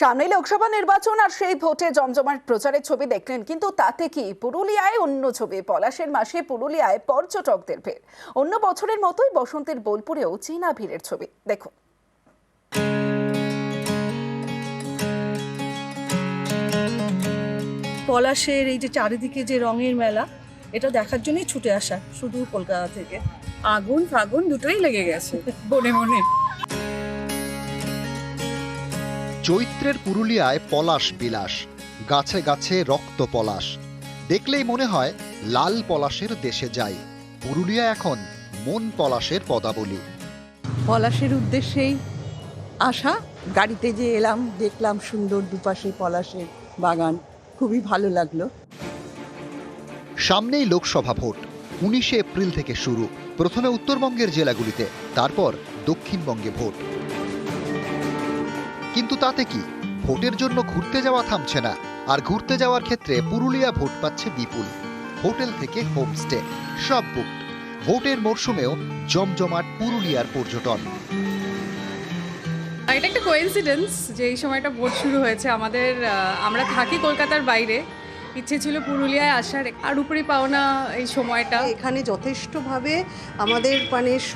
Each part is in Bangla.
সামনে লোকসভা নির্বাচন আর সেই ভোটে জমজমাট প্রচারের ছবি দেখলেন, কিন্তু তাতে কি পুরুলিয়ায় অন্য ছবি। পলাশের মাসে পুরুলিয়ায় পর্যটকদের ভিড়। অন্য বছরের মতোই বসন্তের বোলপুরেও চীনা ভিড়ের ছবি দেখুন। পলাশের এই যে চারিদিকে যে রঙের মেলা, এটা দেখার জন্যই ছুটে আসা শুধু কলকাতা থেকে। আগুন ফাগুন দুটোই লেগে গেছে মনে মনে। চৈত্রের পুরুলিয়ায় পলাশ বিলাস, গাছে গাছে রক্ত পলাশ। দেখলেই মনে হয় লাল পলাশের দেশে যাই। পুরুলিয়া এখন মন পলাশের পদাবলী। পলাশের উদ্দেশ্যেই আসা, গাড়িতে যে এলাম দেখলাম সুন্দর দুপাশে পলাশের বাগান, খুবই ভালো লাগলো। সামনেই লোকসভা ভোট, 19 এপ্রিল থেকে শুরু। প্রথমে উত্তরবঙ্গের জেলাগুলিতে, তারপর দক্ষিণবঙ্গে ভোট। কিন্তু তাতে কি, ভোটের জন্য ঘুরতে যাওয়া থামছে না। আর ঘুরতে যাওয়ার ক্ষেত্রে পুরুলিয়া ভোট পাচ্ছে বিপুল। হোটেল থেকে হোমস্টে সব বুকড। ভোটের মরশুমেও জমজমাট পুরুলিয়ার পর্যটন। এটা একটা কোইন্সিডেন্স যে এই সময়টা ভোট শুরু হয়েছে আমাদের। আমরা থাকি কলকাতার বাইরে, ইচ্ছে ছিল পুরুলিয়ায় আসার। আর উপরে পাওনা এই সময়টা এখানে যথেষ্টভাবে আমাদের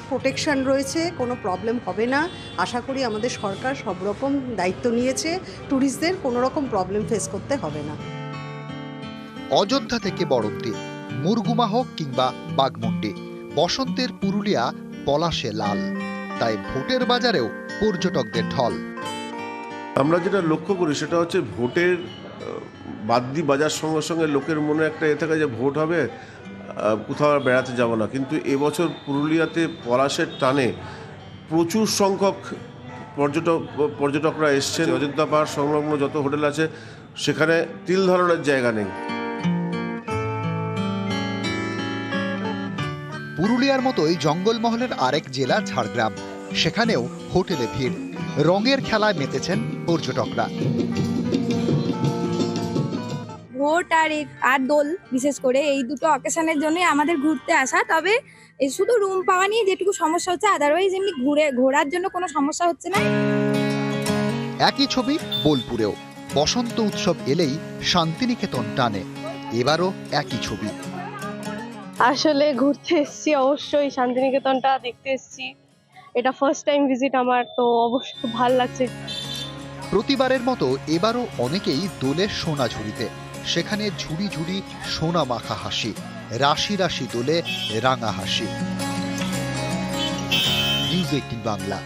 প্রোটেকশন রয়েছে, কোনো প্রবলেম হবে না আশা করি। আমাদের সরকার সব রকম দায়িত্ব নিয়েছে, ট্যুরিস্টদের কোনো রকম প্রবলেম ফেস করতে হবে না। অযোধ্যা থেকে বড়ন্তি, মুরগুমা হোক কিংবা বাগমুন্ডি, বসন্তের পুরুলিয়া পলাশে লাল। তাই ভোটের বাজারেও পর্যটকদের ঢল। আমরা যেটা লক্ষ্য করি সেটা হচ্ছে ভোটের বাদ্যি বাজার সঙ্গে সঙ্গে লোকের মনে একটা থাকে যে ভোট হবে, কোথাও আর বেড়াতে যাব না। কিন্তু এবছর পুরুলিয়াতে পলাশের টানে প্রচুর সংখ্যক পর্যটকরা এসছেন। অযোধ্যা পাহাড় সংলগ্ন যত হোটেল আছে সেখানে তিল ধরনের জায়গা নেই। পুরুলিয়ার মতোই জঙ্গলমহলের আরেক জেলা ঝাড়গ্রাম, সেখানেও হোটেলে ভিড়। রঙের খেলায় মেতেছেন পর্যটকরা। ভোট আর দোল, বিশেষ করে এই দুটো অকেশনের জন্য আমাদের ঘুরতে আসা। তবে এই শুধু রুম পাওয়া নিয়ে যেটুকু সমস্যা হচ্ছে, আদারওয়াইজ এমনি ঘোরার জন্য কোনো সমস্যা হচ্ছে না। একই ছবি বোলপুরেও। বসন্ত উৎসব এলেই শান্তিনিকেতন টানে। এবারও একই ছবি। আসলে ঘুরতে এসেছি, অবশ্যই শান্তিনিকেতনটা দেখতে এসেছি। এটা ফার্স্ট টাইম ভিজিট আমার, তো অবশ্যই খুব ভালো লাগছে। প্রতিবারের মতো এবারও অনেকেই দোলে সোনা ঝুড়িতে। সেখানে ঝুড়ি ঝুড়ি সোনা মাখা হাসি, রাশি রাশি দোলে রাঙা হাসি। নিউজ 18 বাংলা।